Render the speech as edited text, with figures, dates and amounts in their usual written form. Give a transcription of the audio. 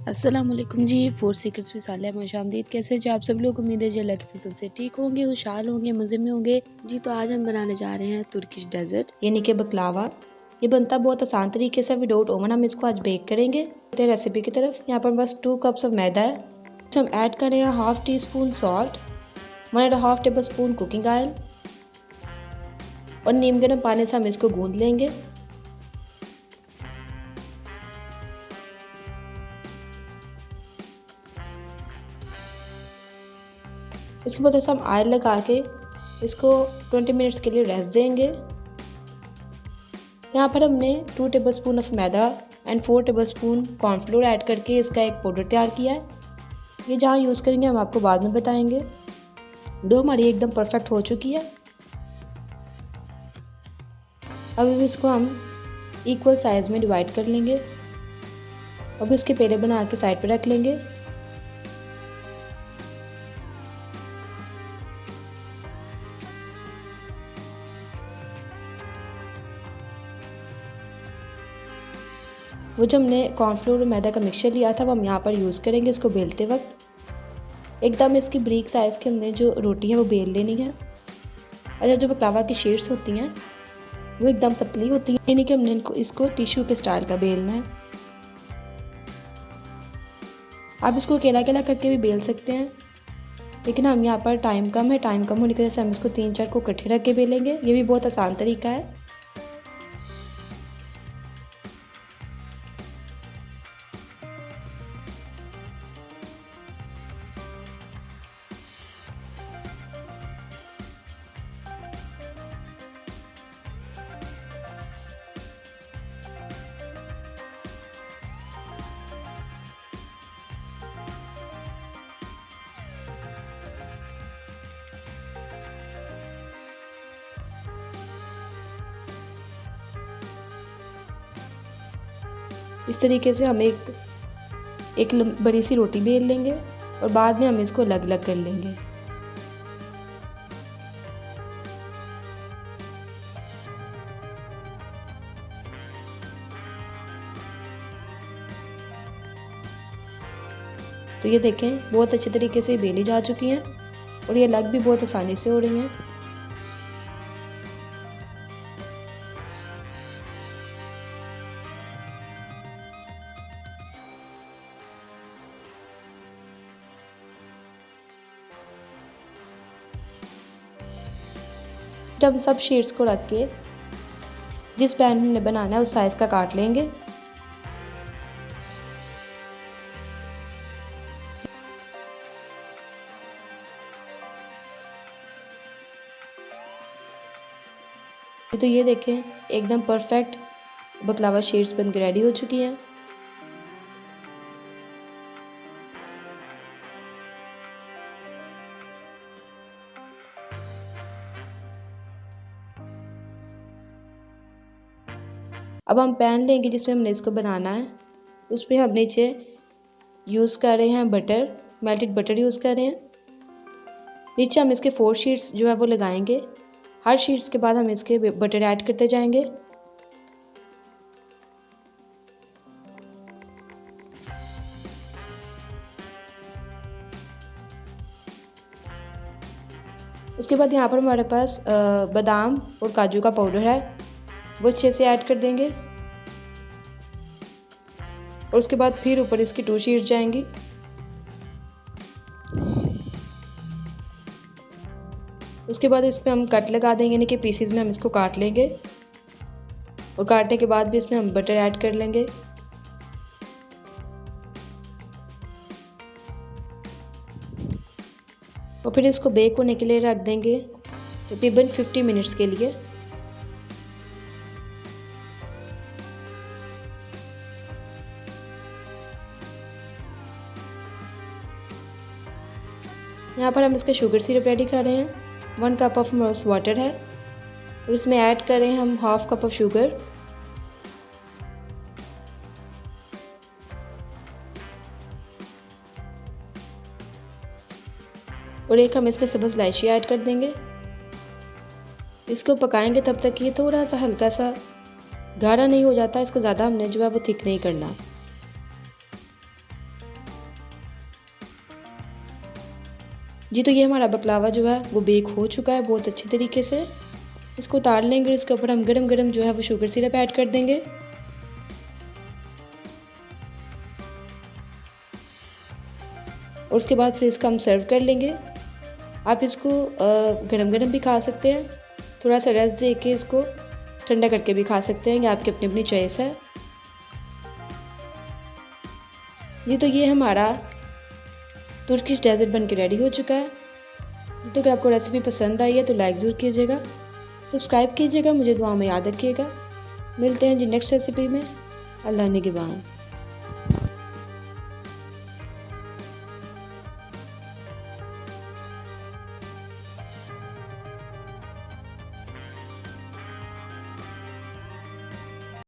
अस्सलाम वालेकुम जी। Food secrets में सालिया खुशामदीद। कैसे जी आप सब लोग? उम्मीद है जी अल्लाह के फजल से ठीक होंगे, खुशहाल होंगे, मज़े में होंगे। जी तो आज हम बनाने जा रहे हैं तुर्किश डेजर्ट यानी कि बकलावा। ये बनता बहुत आसान तरीके से, विदाउट ओवन हम इसको आज बेक करेंगे। रेसिपी की तरफ यहाँ पर बस 2 कप्स ऑफ मैदा है। तो हम ऐड करेंगे half tea spoon salt, 1.5 table spoon cooking oil और नीम गर्म पानी से हम इसको गूंद लेंगे। इसके बाद हम ऑयल लगा के इसको 20 मिनट्स के लिए रेस्ट देंगे। यहाँ पर हमने 2 tablespoon of maida and 4 tablespoon cornflour add करके इसका एक पाउडर तैयार किया है। ये जहाँ यूज़ करेंगे हम आपको बाद में बताएंगे। डो हमारी एकदम परफेक्ट हो चुकी है। अब इसको हम इक्वल साइज़ में डिवाइड कर लेंगे। अब इसके पेड़े बना के साइड पर रख लेंगे। वो जो हमने कॉर्नफ्लोर और मैदा का मिक्सचर लिया था वो हम यहाँ पर यूज़ करेंगे इसको बेलते वक्त। एकदम इसकी ब्रीक साइज़ के हमने जो रोटी है वो बेल लेनी है। अच्छा, जो बकलावा की शीट्स होती हैं वो एकदम पतली होती हैं, यानी कि हमने इसको टिश्यू के स्टाइल का बेलना है। आप इसको अकेला अकेला करके भी बेल सकते हैं, लेकिन हम यहाँ पर टाइम कम होने की वजह से हम इसको 3-4 को इकट्ठे रख के बेलेंगे। ये भी बहुत आसान तरीका है। इस तरीके से हम एक बड़ी सी रोटी बेल लेंगे और बाद में हम इसको अलग अलग कर लेंगे। तो ये देखें, बहुत अच्छे तरीके से बेली जा चुकी हैं और ये अलग भी बहुत आसानी से हो रही हैं। जब हम सब शीट्स को रख के जिस पैन में हमने बनाना है उस साइज़ का काट लेंगे। तो ये देखें, एकदम परफेक्ट बकलावा शीट्स बनकर रेडी हो चुकी हैं। अब हम पैन लेंगे जिसमें हमने इसको बनाना है। उस पर हम नीचे यूज़ कर रहे हैं बटर, मेल्टेड बटर यूज़ कर रहे हैं। नीचे हम इसके 4 शीट्स जो है वो लगाएंगे। हर शीट्स के बाद हम इसके बटर ऐड करते जाएंगे। उसके बाद यहाँ पर हमारे पास बादाम और काजू का पाउडर है, वो अच्छे से ऐड कर देंगे। और उसके बाद फिर ऊपर इसकी 2 शीट्स जाएंगी। उसके बाद इस पर हम कट लगा देंगे, यानी कि पीसीज में हम इसको काट लेंगे। और काटने के बाद भी इसमें हम बटर ऐड कर लेंगे। और फिर इसको बेक होने के लिए रख देंगे तकरीबन 50 मिनट्स के लिए। यहाँ पर हम इसका शुगर सिरप रेडी कर रहे हैं। 1 कप ऑफ वाटर है और इसमें ऐड कर रहे हैं हम हाफ कप ऑफ शुगर। और एक हम इसमें सब्ज़ इलायची ऐड कर देंगे। इसको पकाएंगे तब तक ये थोड़ा सा हल्का सा गाढ़ा नहीं हो जाता। इसको ज़्यादा हमने जो है वो थिक नहीं करना। जी तो ये हमारा बकलावा जो है वो बेक हो चुका है बहुत अच्छे तरीके से। इसको उतार लेंगे और इसके ऊपर हम गरम गरम जो है वो शुगर सिरप ऐड कर देंगे। और उसके बाद फिर इसको हम सर्व कर लेंगे। आप इसको गरम गरम भी खा सकते हैं, थोड़ा सा रेस्ट दे के इसको ठंडा करके भी खा सकते हैं, ये आपकी अपनी अपनी चॉइस है। जी तो ये हमारा तुर्किश डेजर्ट बन के रेडी हो चुका है। तो अगर आपको रेसिपी पसंद आई है तो लाइक ज़रूर कीजिएगा, सब्सक्राइब कीजिएगा, मुझे दुआ में याद रखिएगा। मिलते हैं जी नेक्स्ट रेसिपी में। अल्लाह निगहबान।